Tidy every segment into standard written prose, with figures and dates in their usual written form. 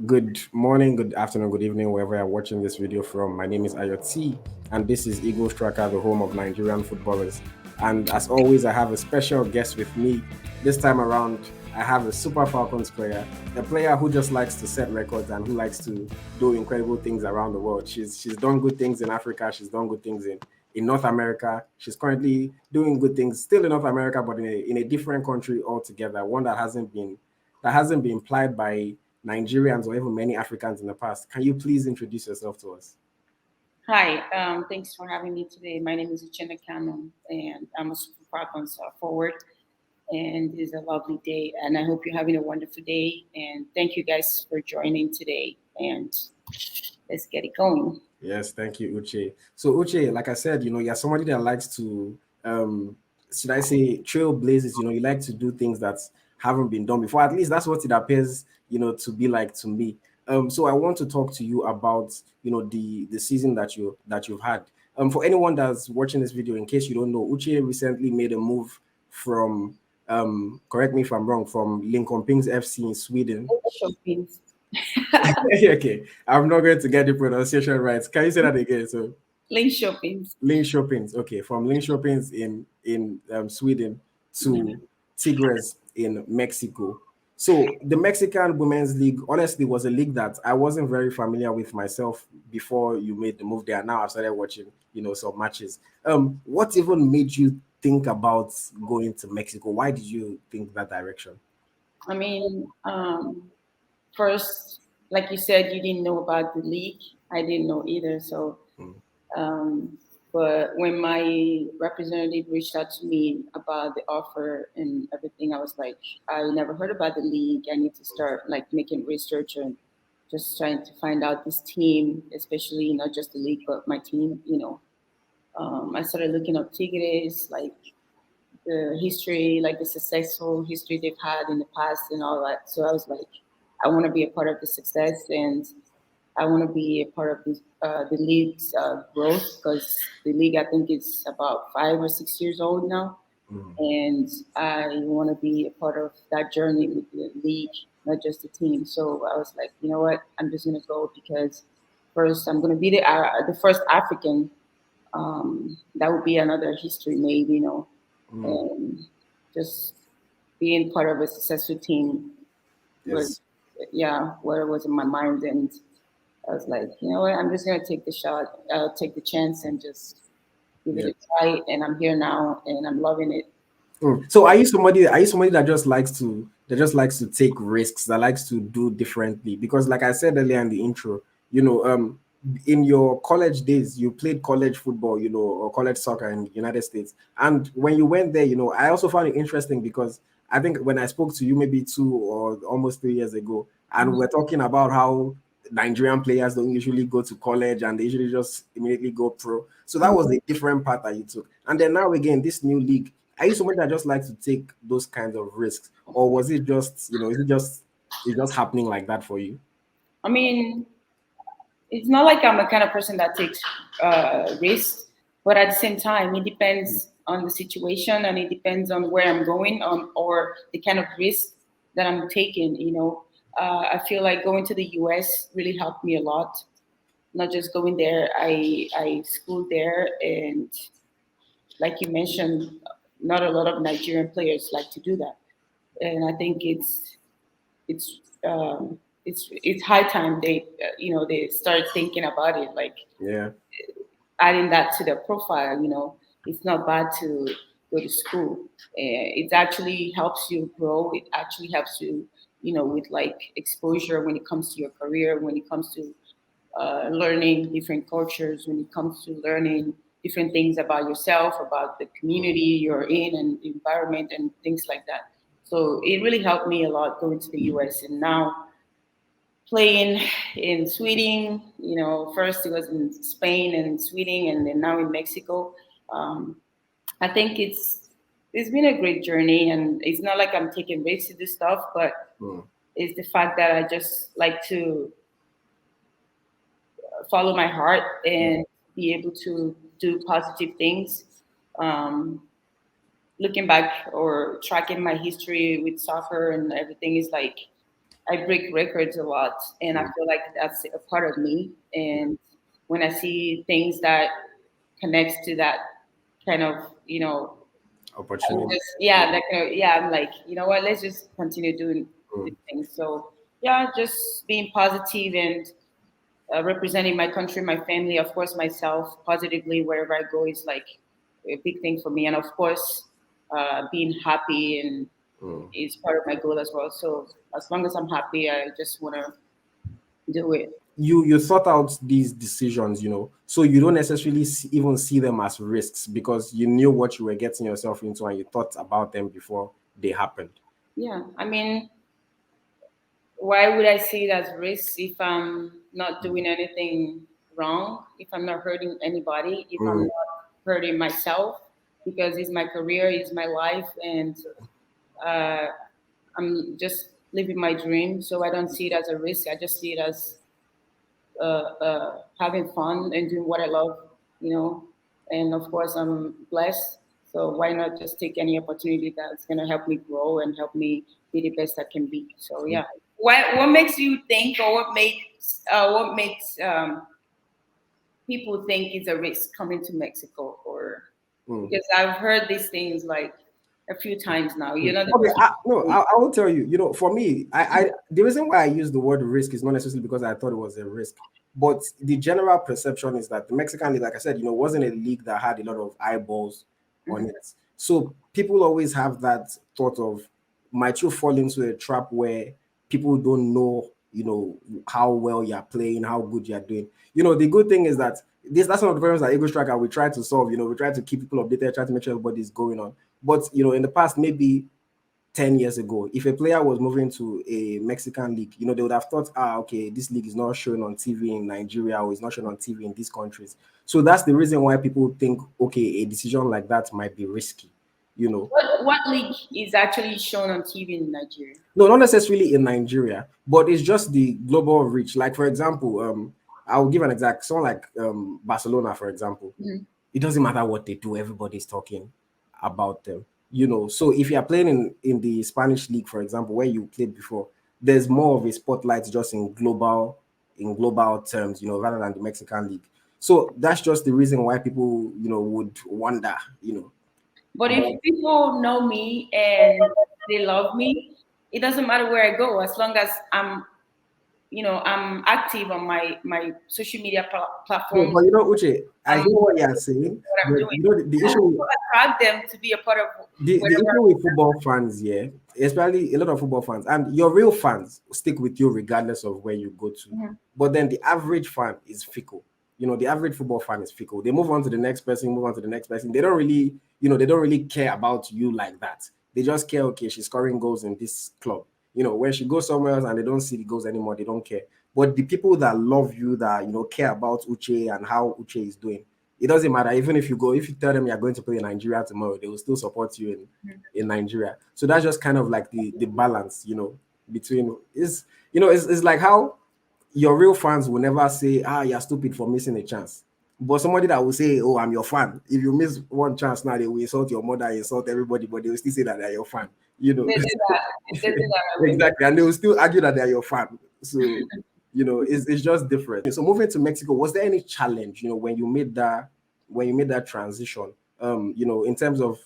Good morning, good afternoon, good evening, wherever you're watching this video from. My name is AyoT, and this is EaglesTracker, the home of Nigerian footballers. And as always, I have a special guest with me. This time around, I have a Super Falcons player, a player who just likes to set records and who likes to do incredible things around the world. She's done good things in Africa. She's done good things in North America. She's currently doing good things still in North America, but in a different country altogether. One that hasn't been plied by Nigerians or even many Africans in the past. Can you please introduce yourself to us? Hi, thanks for having me today. My name is Uchenna Kanu, and I'm a Super Falcons forward. And it's a lovely day, and I hope you're having a wonderful day. And thank you guys for joining today. And let's get it going. Yes, thank you, Uche. So, Uche, like I said, you're somebody that likes to, should I say, trailblazes. You like to do things that haven't been done before. At least that's what it appears, to be like to me. So I want to talk to you about, the season that you've had. For anyone that's watching this video, in case you don't know, Uche recently made a move from, correct me if I'm wrong, from Linköpings FC in Sweden. Shopping. Okay, I'm not going to get the pronunciation right. Can you say that again? So Link shopping. Linköpings, okay, from Linköpings in Sweden to Tigres in Mexico. So the Mexican Women's League, honestly, was a league that I wasn't very familiar with myself before you made the move there. Now I've started watching, some matches. What even made you think about going to Mexico? Why did you think that direction? I mean, first, like you said, you didn't know about the league. I didn't know either. So Mm. Um, but when my representative reached out to me about the offer and everything, I was like, I never heard about the league. I need to start like making research and just trying to find out this team, especially not just the league, but my team. I started looking up Tigres, like the history, like the successful history they've had in the past and all that. So I was like, I want to be a part of the success and I want to be a part of the league's growth because the league I think is about 5 or 6 years old now, Mm. and I want to be a part of that journey with the league, not just the team. So I was like, you know what, I'm just gonna go because first I'm gonna be the first African. That would be another history made, Mm. and just being part of a successful team was, Yes. yeah, what it was in my mind. And I was like, you know what, I'm just gonna take the shot, take the chance, and just give it Yeah. a try. And I'm here now, and I'm loving it. So are you somebody that just likes to take risks, that likes to do differently? Because like I said earlier in the intro, in your college days, you played college football, or college soccer in the United States. And when you went there, I also found it interesting because I think when I spoke to you maybe 2 or almost 3 years ago, and Mhm. we we're talking about how Nigerian players don't usually go to college and they usually just immediately go pro. So that was a different path that you took. And then now again, this new league, are you somebody that just likes to take those kinds of risks, or was it just, it's just happening like that for you? I mean, it's not like I'm the kind of person that takes risks, but at the same time, it depends on the situation and it depends on where I'm going on or the kind of risk that I'm taking. I feel like going to the U.S. really helped me a lot. Not just going there, I schooled there, and like you mentioned, not a lot of Nigerian players like to do that, and I think it's um, it's high time they start thinking about it, like Yeah. adding that to their profile. It's not bad to go to school. It actually helps you grow. It actually helps you, with like exposure when it comes to your career, when it comes to learning different cultures, when it comes to learning different things about yourself, about the community you're in, and the environment, and things like that. So it really helped me a lot going to the US. And now playing in Sweden, first it was in Spain and Sweden, and then now in Mexico. Um, I think it's been a great journey, and it's not like I'm taking risks to do stuff, but Mm. it's the fact that I just like to follow my heart and be able to do positive things. Um, Looking back or tracking my history with soccer and everything is like I break records a lot, and I feel like that's a part of me. And when I see things that connects to that kind of, I'm Opportunity. just yeah, that kind of, yeah, I'm like, you know what, let's just continue doing these Mm. things. So yeah, just being positive and representing my country, my family, of course, myself positively wherever I go is like a big thing for me. And of course, being happy and Mm. is part of my goal as well. So as long as I'm happy, I just want to do it. You thought out these decisions, so you don't necessarily even see them as risks because you knew what you were getting yourself into and you thought about them before they happened. Yeah, I mean, why would I see it as risk if I'm not doing anything wrong, if I'm not hurting anybody, if I'm Mm. not hurting myself, because it's my career, it's my life, and uh, I'm just living my dream. So I don't see it as a risk. I just see it as having fun and doing what I love, you know. And of course, I'm blessed. So why not just take any opportunity that's gonna help me grow and help me be the best I can be? So yeah. What makes you think, or what makes people think it's a risk coming to Mexico? Or Mm. because I've heard these things like a few times now. You're not the Okay, first no, one. I will tell you. For me, the reason why I use the word risk is not necessarily because I thought it was a risk, but the general perception is that the Mexican league, like I said, wasn't a league that had a lot of eyeballs on Mhm. it. So people always have that thought of, might you fall into a trap where people don't know, how well you're playing, how good you're doing. The good thing is that that's one of the problems that EaglesTracker we try to solve. We try to keep people updated, try to make sure everybody's going on. But in the past, maybe 10 years ago, if a player was moving to a Mexican league, they would have thought, okay, this league is not shown on TV in Nigeria or is not shown on TV in these countries. So that's the reason why people think, okay, a decision like that might be risky, you know. What league is actually shown on TV in Nigeria? No, not necessarily in Nigeria, but it's just the global reach. Like, for example, I'll give an exact, someone like Barcelona, for example. Mhm. It doesn't matter what they do, everybody's talking about them. So if you are playing in the Spanish league, for example, where you played before, there's more of a spotlight just in global terms, rather than the Mexican league. So that's just the reason why people, would wonder, But if about. people know me and they love me, it doesn't matter where I go as long as I'm active on my social media No, platforms. but Uche, I I'm hear what you're saying, what I'm but doing. the And issue people attract them to be a part of the whatever. issue with football fans, yeah, especially a lot of football fans, and your real fans stick with you regardless of where you go to. Mhm. But then the average fan is fickle. The average football fan is fickle. They move on to the next person, move on to the next person. They don't really care about you like that. They just care, okay, she's scoring goals in this club. When she goes somewhere else and they don't see the goals anymore, they don't care. But the people that love you, that care about Uche and how Uche is doing, it doesn't matter. Even if you tell them you're going to play in Nigeria tomorrow, they will still support you in Nigeria. So that's just kind of like the balance, between it's like how your real fans will never say, you're stupid for missing a chance. But somebody that will say, oh, I'm your fan. If you miss one chance now, they will insult your mother, insult everybody, but they will still say that they're your fan. They do that. They do that. I remember. Exactly. And they will still argue that they're your fan. So, it's just different. So moving to Mexico, was there any challenge, when you made that transition? In terms of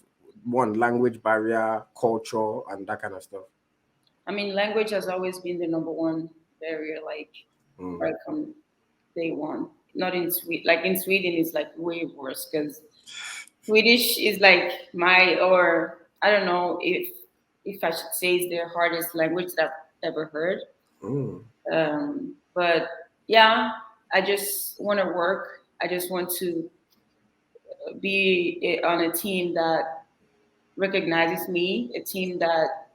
one, language barrier, culture, and that kind of stuff. I mean, language has always been the number one barrier, like Mm. right from day one. Not in Sweden. Like in Sweden, it's like way worse because Swedish is like or I don't know if I should say it's the hardest language that I've ever heard. Mm. But yeah, I just want to work. I just want to be on a team that recognizes me, a team that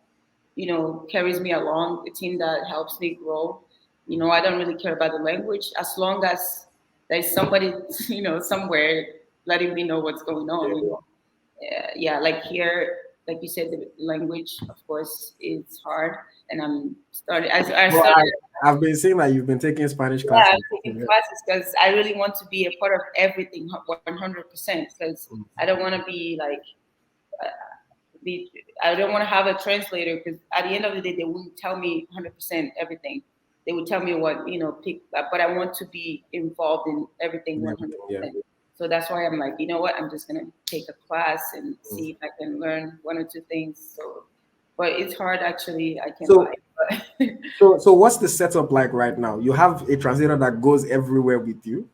carries me along, a team that helps me grow. I don't really care about the language as long as there's somebody somewhere letting me know what's going on. Yeah, like here, like you said, the language, of course, is hard, and I Well, started. I've been saying that you've been taking Spanish Yeah, I'm classes. taking classes because I really want to be a part of everything 100%. Because I don't want to be like I don't want to have a translator because at the end of the day, they wouldn't tell me 100% everything. They would tell me what, pick, but I want to be involved in everything Yeah. 100%. So that's why I'm like, you know what, I'm just going to take a class and see if I can learn one or two things. So, but it's hard actually, I can't So, lie. But so what's the setup like right now? You have a translator that goes everywhere with you?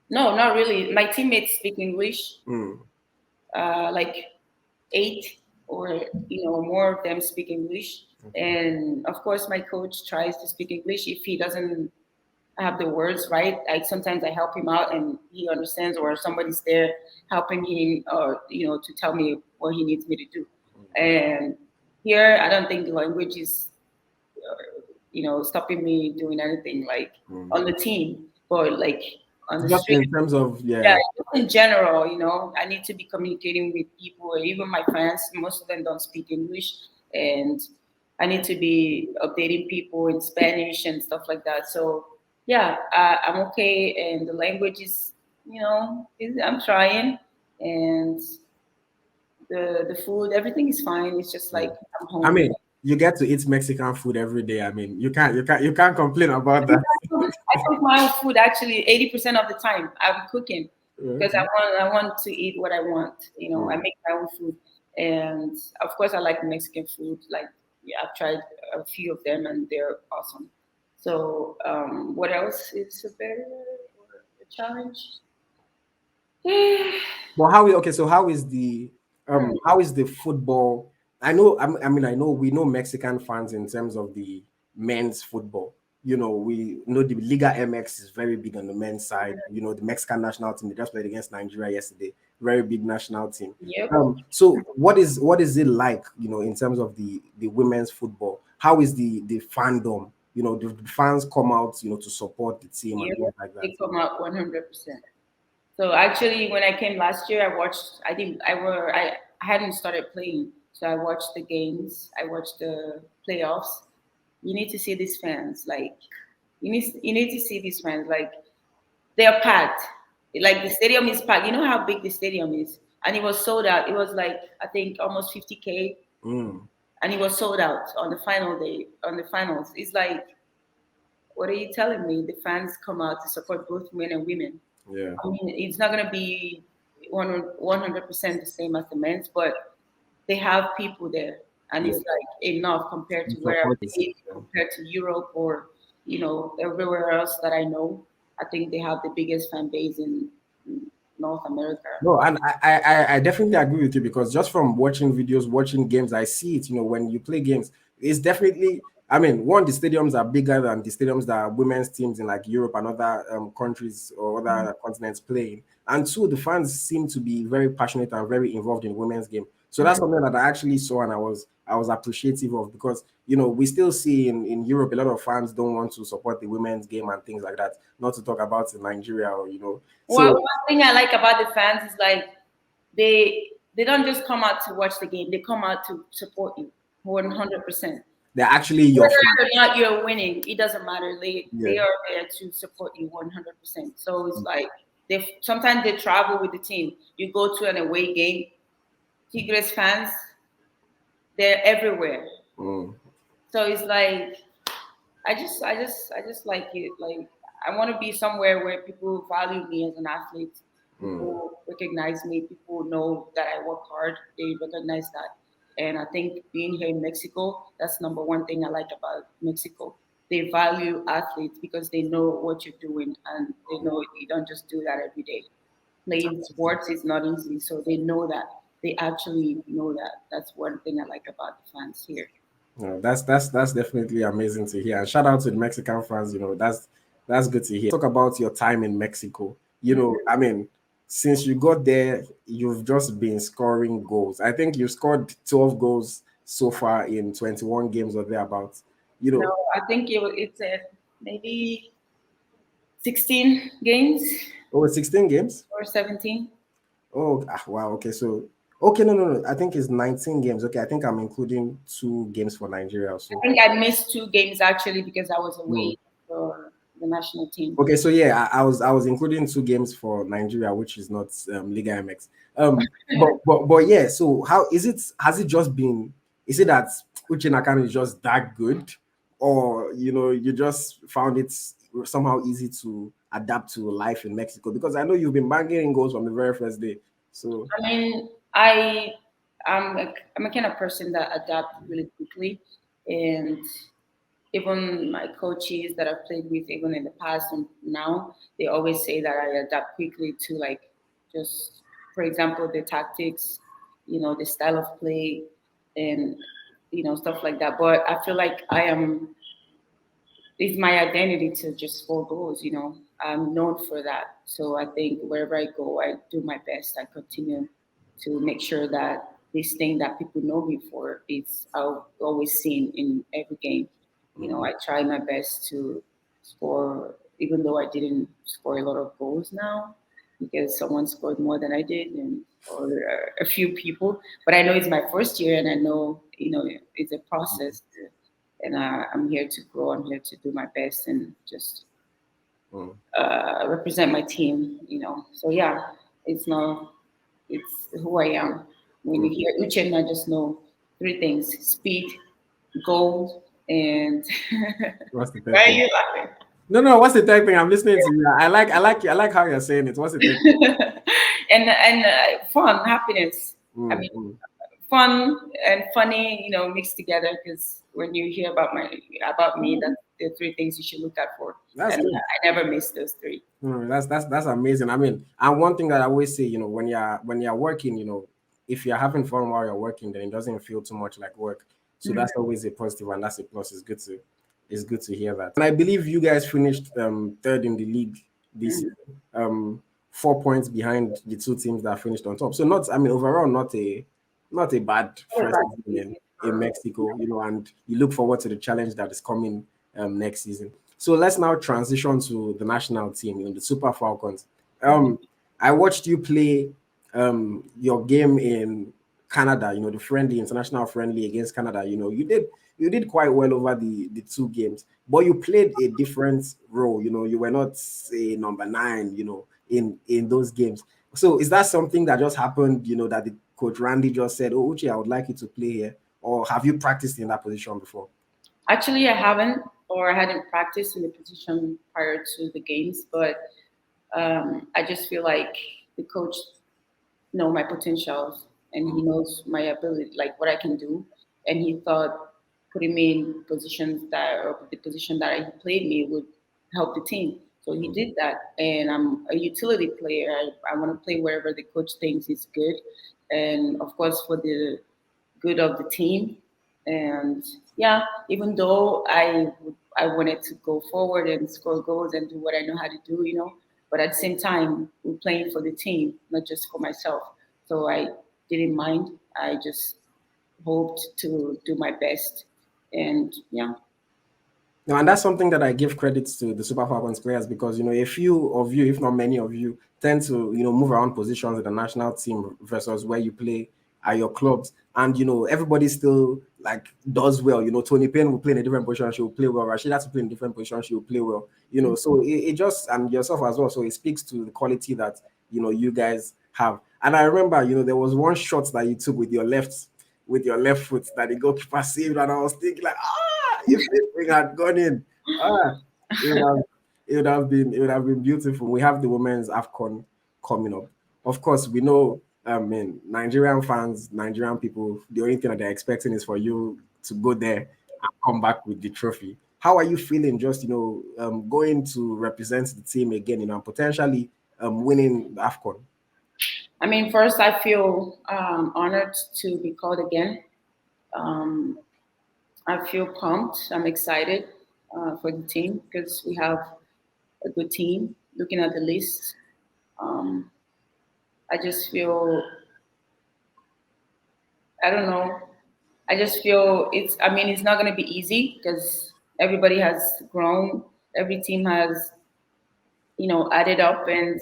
no, not really. My teammates speak English, Mm. like eight or more of them speak English. And of course, my coach tries to speak English. If he doesn't have the words right, sometimes I help him out and he understands, or somebody's there helping him, or to tell me what he needs me to do. And here, I don't think the language is stopping me doing anything like on the team, but like on the Just street. in terms of, Yeah, yeah. in general, I need to be communicating with people, even my friends. Most of them don't speak English, and I need to be updating people in Spanish and stuff like that. So, yeah, I'm okay, and the language is, I'm trying, and the food, everything is fine. It's just like I'm I home. mean, you get to eat Mexican food every day. I mean, you can't complain about that. I cook my own food actually 80% of the time. I'm cooking because I want to eat what I want. I make my own food, and of course I like Mexican food. Like, yeah, I've tried a few of them and they're awesome. So what else is a better or a challenge? But okay, so how is the football? I know we know Mexican fans in terms of the men's football. We know the Liga MX is very big on the men's side. The Mexican national team, they just played against Nigeria yesterday. Very big national team. Yep. So what is it like, in terms of the women's football? How is the fandom? The fans come out, to support the team and Yep. things like that. They come out 100%. So actually, when I came last year, I watched. I didn't. I hadn't started playing, so I watched the games. I watched the playoffs. You need to see these fans. Like, you need to see these fans. Like, they're packed. Like, the stadium is packed. You know how big the stadium is, and it was sold out. It was like, I think, almost 50K, Mm, and it was sold out on the final day. On the finals, it's like, what are you telling me? The fans come out to support both men and women. yeah. I mean, it's not going to be 100% the same as the men's, but they have people there, and Yeah. it's like enough compared The to where support I've is, been, compared to Europe or everywhere else that I know. I think they have the biggest fan base in North America. no, and I definitely agree with you, because just from watching videos, watching games, I see it. When you play games, it's definitely. I mean, one, the stadiums are bigger than the stadiums that women's teams in like Europe and other countries or other continents playing. And two, the fans seem to be very passionate and very involved in women's game. So that's something that I actually saw and I was appreciative of, because we still see in Europe a lot of fans don't want to support the women's game and things like that. Not to talk about in Nigeria or Well, so. one thing I like about the fans is like they don't just come out to watch the game; they come out to support you 100%. They're actually your Whether fan. or not you're winning, it doesn't matter. They Yeah. are there to support you 100%. So it's like sometimes they travel with the team. You go to an away game, Tigres fans, they're everywhere. Mm, So it's like I just like it. Like, I want to be somewhere where people value me as an athlete. mm. People recognize me. People know that I work hard. They recognize that. And I think being here in Mexico, that's number one thing I like about Mexico. They value athletes because they know what you're doing, and they know you don't just do that every day. Playing sports is not easy, so they know that. They actually know that. That's one thing I like about the fans here. No, that's definitely amazing to hear. And shout out to the Mexican fans. That's good to hear. Talk about your time in Mexico. I mean, since you got there, you've just been scoring goals. I think you scored 12 goals so far in 21 games or thereabouts. You No, know, I think it's maybe 16 games over 16 games. or 17. Oh, wow. Okay, so okay, no, no, no. I think it's 19 games. Okay, I think I'm including 2 games for Nigeria I also. think I missed 2 games actually because I was Mm. away for the the national team. Okay, so yeah, I was including 2 games for Nigeria, which is not Liga MX. But yeah. So how is it? Has it just been? Is it that Uchenna Kanu is just that good, or you just found it somehow easy to adapt to life in Mexico? Because I know you've been banging in goals from the very first day. So I mean, I'm a kind of person that adapt really quickly, and even my coaches that I've played with, even in the past and now, they always say that I adapt quickly to like just, for example, the tactics, the style of play, and stuff like that. But I feel like it's my identity to just score goals. I'm known for that. So I think wherever I go, I do my best. I continue to make sure that this thing that people know me for is I'll always seen in every game. I try my best to score, even though I didn't score a lot of goals now because someone scored more than I did, or a few people. But I know it's my first year, and I know it's a process. And I'm here to grow. I'm here to do my best and just represent my team. So yeah, it's who I am. When you hear Uchenna, just know 3 things: speed, gold, and what's the why third are thing? you laughing? No. What's the third thing? I'm listening to you. I like how you're saying it. What's the third And fun, happiness. I mean, thing? fun and funny, mixed together. Because when you hear about me, that's the 3 things you should look out for. That's And good. I never miss those 3. That's amazing. I mean, and one thing that I always say, when you're working, if you're having fun while you're working, then it doesn't feel too much like work. So that's always a positive, and that's a plus. It's good to hear that. And I believe you guys finished third in the league this Mm-hmm. season, 4 points behind the 2 teams that finished on top. So not, I mean, overall, not a bad first season in Mexico, and you look forward to the challenge that is coming next season. So let's now transition to the national team, the Super Falcons. I watched you play your game in Canada, the international friendly against Canada. You did quite well over the 2 games, but you played a different role. You were not a number 9, in those games. So is that something that just happened, that the coach Randy just said, "Oh, Uche, I would like you to play here," or have you practiced in that position before? Actually, I haven't, or I hadn't practiced in the position prior to the games, but I just feel like the coach know my potentials and he knows my ability, like what I can do, and he thought putting me in positions that or the position that he played me would help the team. So he did that, and I'm a utility player. I want to play wherever the coach thinks is good, and of course for the good of the team. And yeah, even though I wanted to go forward and score goals and do what I know how to do, but at the same time, we're playing for the team, not just for myself. So I didn't mind. I just hoped to do my best. And yeah. No, and that's something that I give credits to the Super Falcons players, because a few of you, if not many of you, tend to move around positions in the national team versus where you play at your clubs, and everybody still like does well. Tony Payne will play in a different position, she will play well. Rashida to play in a different position, she will play well. So it just, and yourself as well. So it speaks to the quality that you guys have. And I remember, there was one shot that you took with your left foot that the goalkeeper saved, and I was thinking like, if this thing had gone in, it would have, it would have been beautiful. We have the women's AFCON coming up. Of course, we know. I mean, Nigerian fans, Nigerian people, the only thing that they're expecting is for you to go there and come back with the trophy. How are you feeling? Just going to represent the team again, and potentially winning the AFCON. I mean, first, I feel honored to be called again. Um, I feel pumped. I'm excited for the team because we have a good team. Looking at the list, um, I just feel, I don't know. I just feel I mean, it's not going to be easy because everybody has grown. Every team has, added up and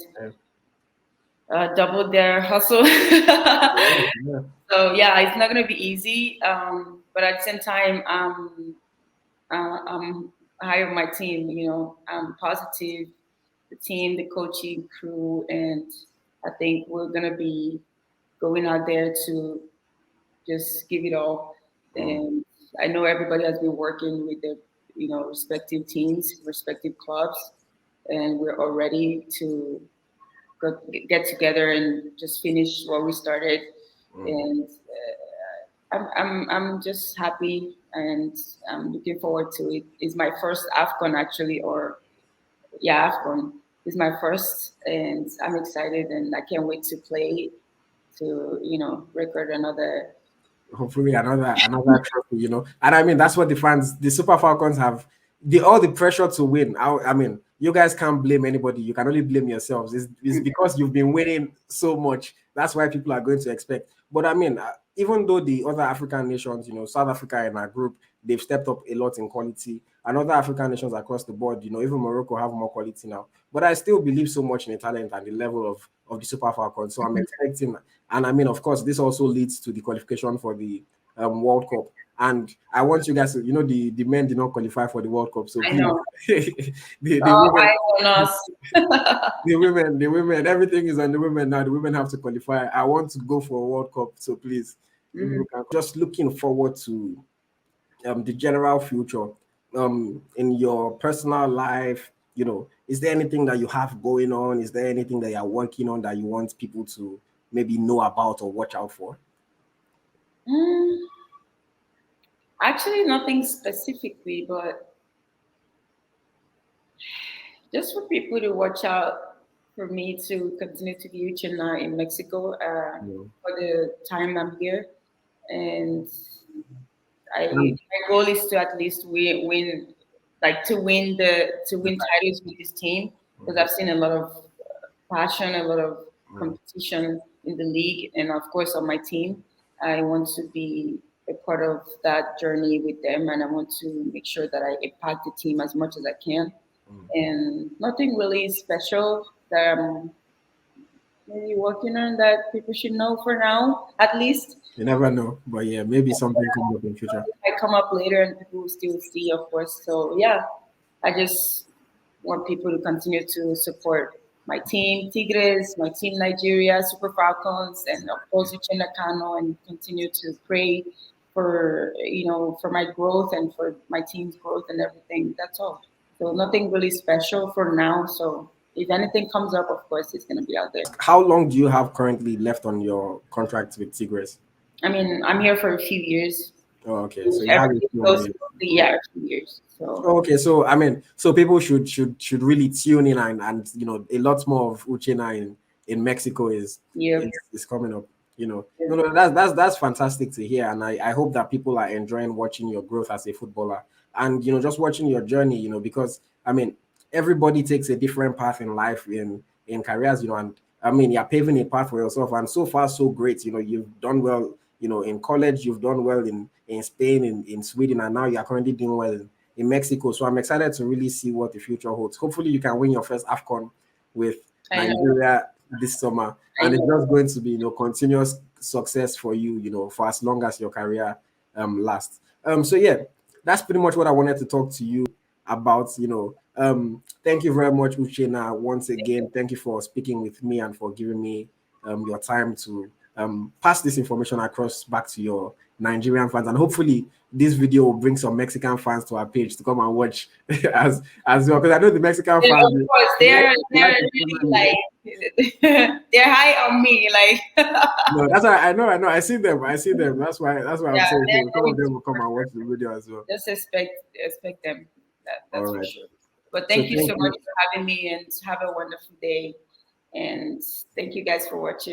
doubled their hustle. Yeah. So yeah, it's not going to be easy. But at the same time, I'm high of my team. You know, I'm positive, the team, the coaching crew, and I think we're gonna be going out there to just give it all. And I know everybody has been working with their, you know, respective teams, respective clubs, and we're all ready to get together and just finish what we started. And I'm just happy, and I'm looking forward to it. It's my first AFCON actually, or yeah, AFCON is my first, and I'm excited, and I can't wait to play, to, you know, record another. Hopefully another trophy, you know. And I mean, that's what the fans, the Super Falcons have, all the pressure to win. I mean, you guys can't blame anybody. You can only blame yourselves. It's because you've been winning so much. That's why people are going to expect. But I mean, even though the other African nations, you know, South Africa in our group, they've stepped up a lot in quality, and other African nations across the board, you know, even Morocco have more quality now. But I still believe so much in the talent and the level of the Super Falcons. So I'm expecting, and I mean, of course, this also leads to the qualification for the World Cup. And I want you guys to, you know, the men did not qualify for the World Cup, so I please, know. the women, I want us. the women, everything is on the women now. The women have to qualify. I want to go for a World Cup, so please, if you can, just looking forward to the general future, in your personal life, you know, is there anything that you have going on? Is there anything that you're working on that you want people to maybe know about or watch out for? Actually, nothing specifically, but just for people to watch out for me to continue to be Uchenna in Mexico for the time I'm here. And my goal is to at least win, like to win titles with this team, because I've seen a lot of passion, a lot of competition in the league, and of course on my team. I want to be a part of that journey with them, and I want to make sure that I impact the team as much as I can. And nothing really special that I'm maybe working on that people should know for now, at least. You never know, but yeah, maybe something comes up in future. I come up later and people will still see, of course. So yeah, I just want people to continue to support my team, Tigres, my team, Nigeria, Super Falcons, and of course, Uchenna Kanu, and continue to pray for, you know, for my growth and for my team's growth and everything. That's all. So nothing really special for now. So if anything comes up, of course, it's going to be out there. How long do you have currently left on your contract with Tigres? I mean, I'm here for a few years. Oh, okay, so you have a few more years. Yeah, a few years. So okay, so I mean, so people should really tune in, and you know, a lot more of Uchenna in Mexico is coming up. You know, no, that's fantastic to hear, and I hope that people are enjoying watching your growth as a footballer, and you know, just watching your journey. You know, because I mean, everybody takes a different path in life, in careers. You know, and I mean, you're paving a path for yourself, and so far so great. You know, you've done well. You know, in college, you've done well in Spain, in Sweden, and now you're currently doing well in Mexico. So I'm excited to really see what the future holds. Hopefully you can win your first AFCON with Nigeria this summer. And it's just going to be, you know, continuous success for you, you know, for as long as your career lasts. So yeah, that's pretty much what I wanted to talk to you about, you know. Thank you very much, Uchenna. Once again, thank you for speaking with me and for giving me your time to pass this information across back to your Nigerian fans, and hopefully this video will bring some Mexican fans to our page to come and watch as well, because I know the Mexican fans, of course, they're really like they're high on me, like. No, that's why I know I see them. That's why I'm saying some of them will come and watch the video as well. Just expect them. That's for sure. But thank you so much for having me, and have a wonderful day, and thank you guys for watching.